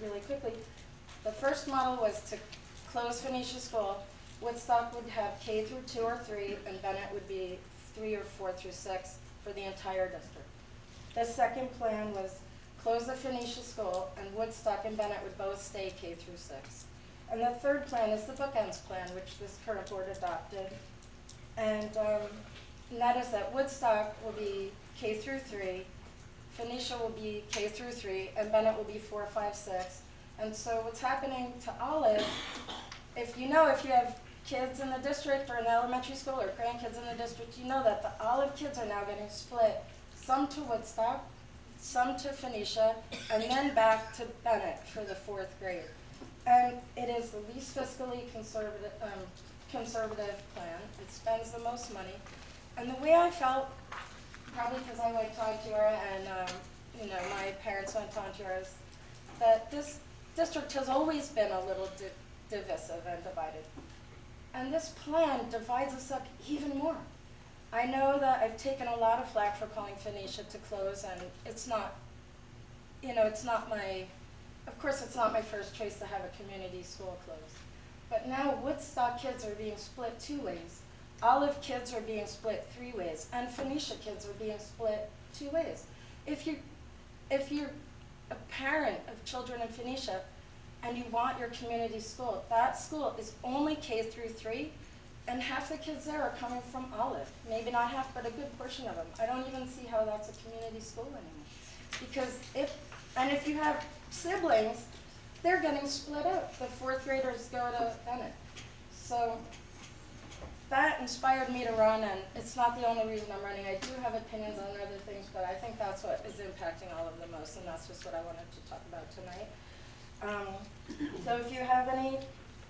really quickly. The first model was to close Phoenicia School. Woodstock would have K through 2 or 3, and Bennett would be 3 or 4 through 6 for the entire district. The second plan was close the Phoenicia School, and Woodstock and Bennett would both stay K through 6. And the third plan is the Book.m2ts plan, which this current board adopted. And that is that Woodstock will be K through 3, Phoenicia will be K through 3, and Bennett will be 4, 5, 6. And so what's happening to Olive, if you have kids in the district or in the elementary school or grandkids in the district, you know that the Olive kids are now getting split, some to Woodstock, some to Phoenicia, and then back to Bennett for the 4th grade. And it is the least fiscally conservative plan. It spends the most money. And the way I felt, probably because I went to Ontario and my parents went to Ontario, is that this district has always been a little divisive and divided. And this plan divides us up even more. I know that I've taken a lot of flack for calling Phoenicia to close, and it's not of course it's not my first choice to have a community school close. But now Woodstock kids are being split 2 ways. Olive kids are being split 3 ways, and Phoenicia kids are being split 2 ways. If you're a parent of children in Phoenicia and you want your community school, that school is only K through 3, and half the kids there are coming from Olive. Maybe not half, but a good portion of them. I don't even see how that's a community school anymore. Because if you have siblings, they're getting split up. The 4th graders go to Bennett. So that inspired me to run, and it's not the only reason I'm running. I do have opinions on other things, but I think that's what is impacting all of the most, and that's just what I wanted to talk about tonight. So if you have any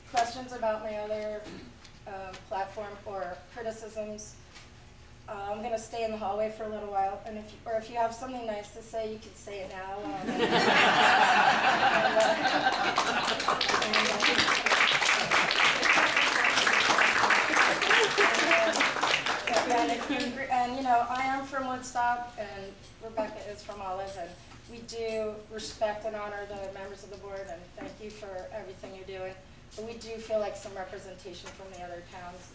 questions about my other platform or criticisms, I'm going to stay in the hallway for a little while, and if you have something nice to say, you can say it now. I am from Woodstock, and Rebecca is from Olive, and we do respect and honor the members of the board, and thank you for everything you're doing. But we do feel like some representation from the other towns,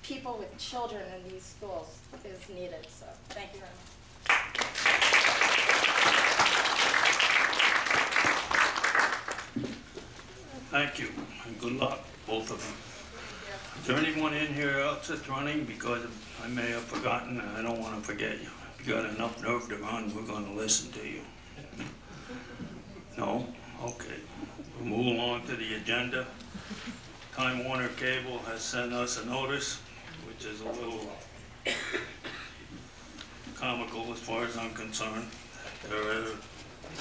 people with children in these schools, is needed. So thank you very much. Thank you, and good luck, both of you. Is there anyone in here else that's running? Because I may have forgotten, and I don't want to forget you. If you got enough nerve to run, we're going to listen to you. No? Okay. We'll move along to the agenda. Time Warner Cable has sent us a notice, which is a little comical as far as I'm concerned. They're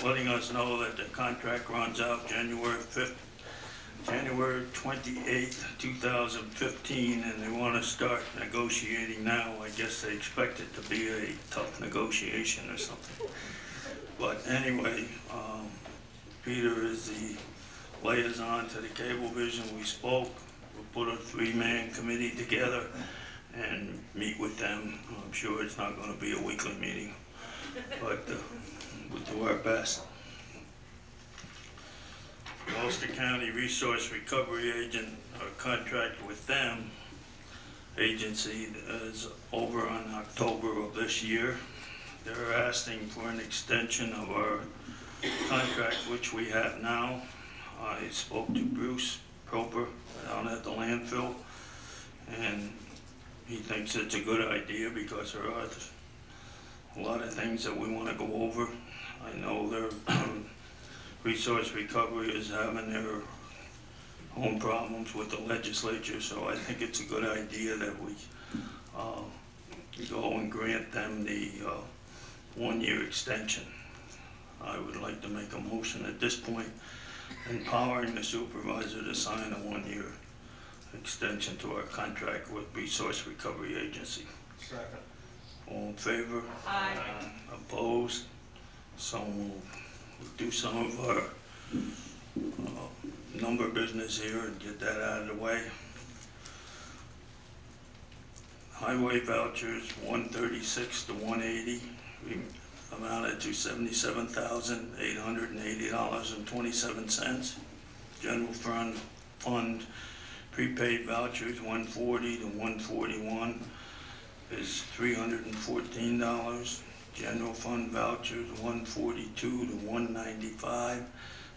letting us know that the contract runs out January 28th, 2015, and they want to start negotiating now. I guess they expect it to be a tough negotiation or something. But anyway, Peter is the liaison to the Cablevision. We spoke. We'll put a 3-man committee together and meet with them. I'm sure it's not going to be a weekly meeting, but we'll do our best. Ulster County Resource Recovery Agent, our contract with them, agency, is over on October of this year. They're asking for an extension of our contract, which we have now. I spoke to Bruce Proper down at the landfill, and he thinks it's a good idea because there are a lot of things that we want to go over. I know their Resource Recovery is having their own problems with the legislature, so I think it's a good idea that we go and grant them the 1-year extension. I would like to make a motion at this point empowering the supervisor to sign a 1-year extension to our contract with Resource Recovery Agency. Second. All in favor? Aye. Opposed? So moved. We'll do some of our number business here and get that out of the way. Highway vouchers 136 to 180. amounted to $77,880.27. General fund prepaid vouchers, 140 to 141 is $314. General fund vouchers, 142 to 195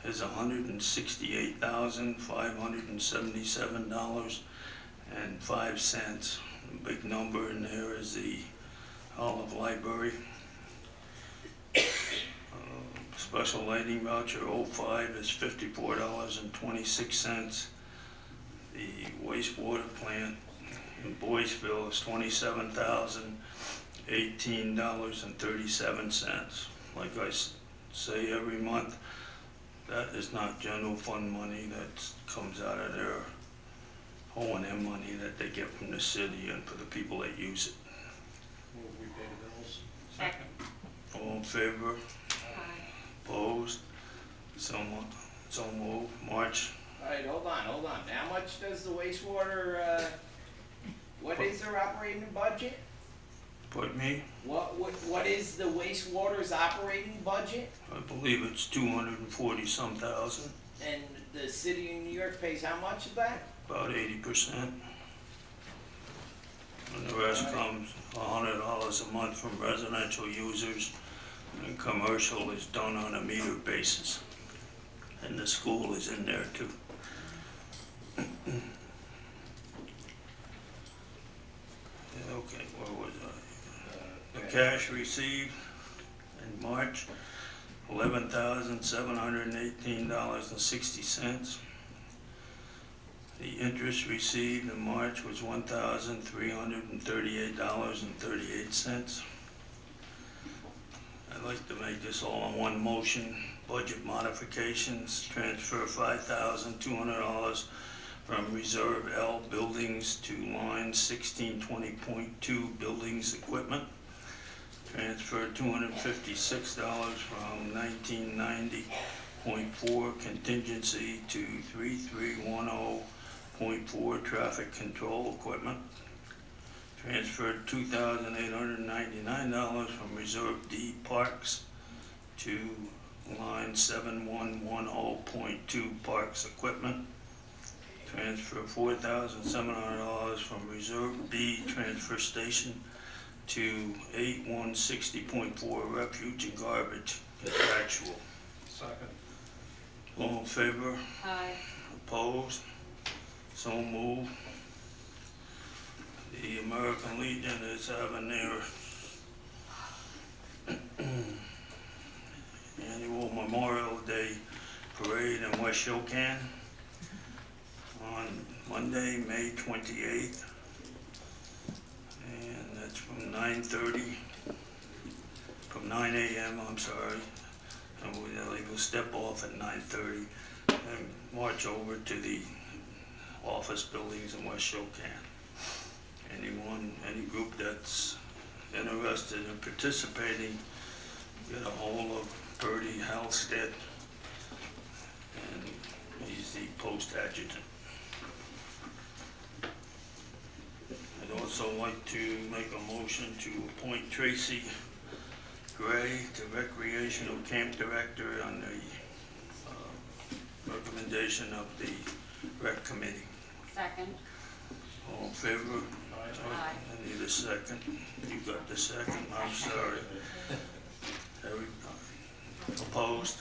is $168,577.05. The big number in there is the Olive Library. Special lighting voucher 05 is $54.26. The wastewater plant in Boyceville is $27,018.37. Like I say every month, that is not general fund money. That comes out of their O&M money that they get from the city and for the people that use it. Move we pay the bills. Second. All in favor? Aye. Opposed? So moved. March. All right, hold on. How much does the wastewater, what is their operating budget? Put me, What is the wastewater's operating budget? I believe it's 240-some thousand, And the city of New York pays how much of that? about 80%. And the rest comes $100 a month from residential users, and commercial is done on a meter basis. And the school is in there too. Yeah, okay, where was I? The cash received in March, $11,718.60. The interest received in March was $1,338.38. I'd like to make this all in one motion. Budget modifications, transfer $5,200 from Reserve L Buildings to line 1620.2 Buildings Equipment. Transfer $256 from 1990.4 Contingency to 3310.4 Traffic Control Equipment. Transferred $2,899 from Reserve D Parks to line 7110.2 Parks Equipment. Transfer $4,700 from Reserve B Transfer Station to 8160.4 Refuge and Garbage Contractual. Second. All in favor? Aye. Opposed? So moved. The American Legion is having their annual Memorial Day Parade in West Shokan on Monday, May 28th. And that's from 9 a.m., I'm sorry. And they will step off at 9:30 and march over to the office buildings in West Shokan. Any group that's interested in participating, get a hold of Bertie Halstead, and he's the post adjutant. I'd also like to make a motion to appoint Tracy Gray to recreational camp director on the recommendation of the rec committee. Second. All in favor? Aye. I need a second. You got the second, I'm sorry. Opposed?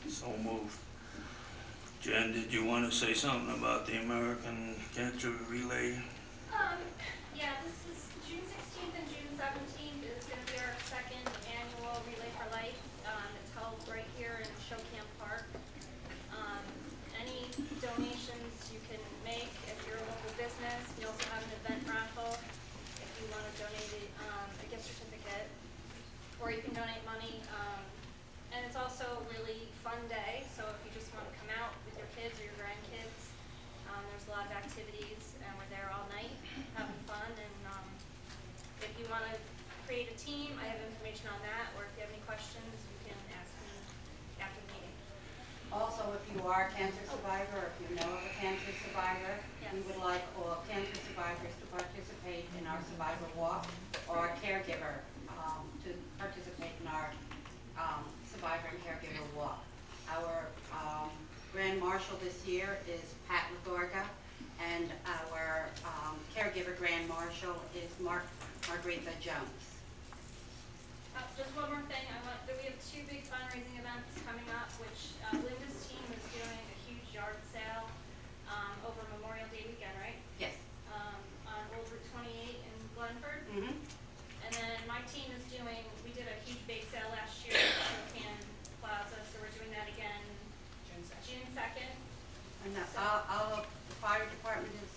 So moved. Jen, did you want to say something about the American Cancer Relay? Yeah, this is June 16th and June 17th is going to be our second annual Relay for Life. It's held right here in Shokan Park. Any donations you can make if you're a local business. We also have an event raffle if you want to donate a gift certificate, or you can donate money. And it's also a really fun day, so if you just want to come out with your kids or your grandkids, there's a lot of activities, and we're there all night having fun. And if you want to create a team, I have information on that, or if you have any questions, you can ask me after the meeting. Also, if you are a cancer survivor, or if you know of a cancer survivor, we would like all cancer survivors to participate in our survivor walk, or a caregiver to participate in our survivor and caregiver walk. Our grand marshal this year is Pat Lagorga, and our caregiver grand marshal is Margarita Jones. Just one more thing, we have two big fundraising events coming up, which Linda's team is doing a huge yard sale over Memorial Day weekend, right? Yes. On Old Route 28 in Glenford. Mm-hmm. And then my team is doing, we did a huge bake sale last year at Shokan Plaza, so we're doing that again June 2nd. And the fire department is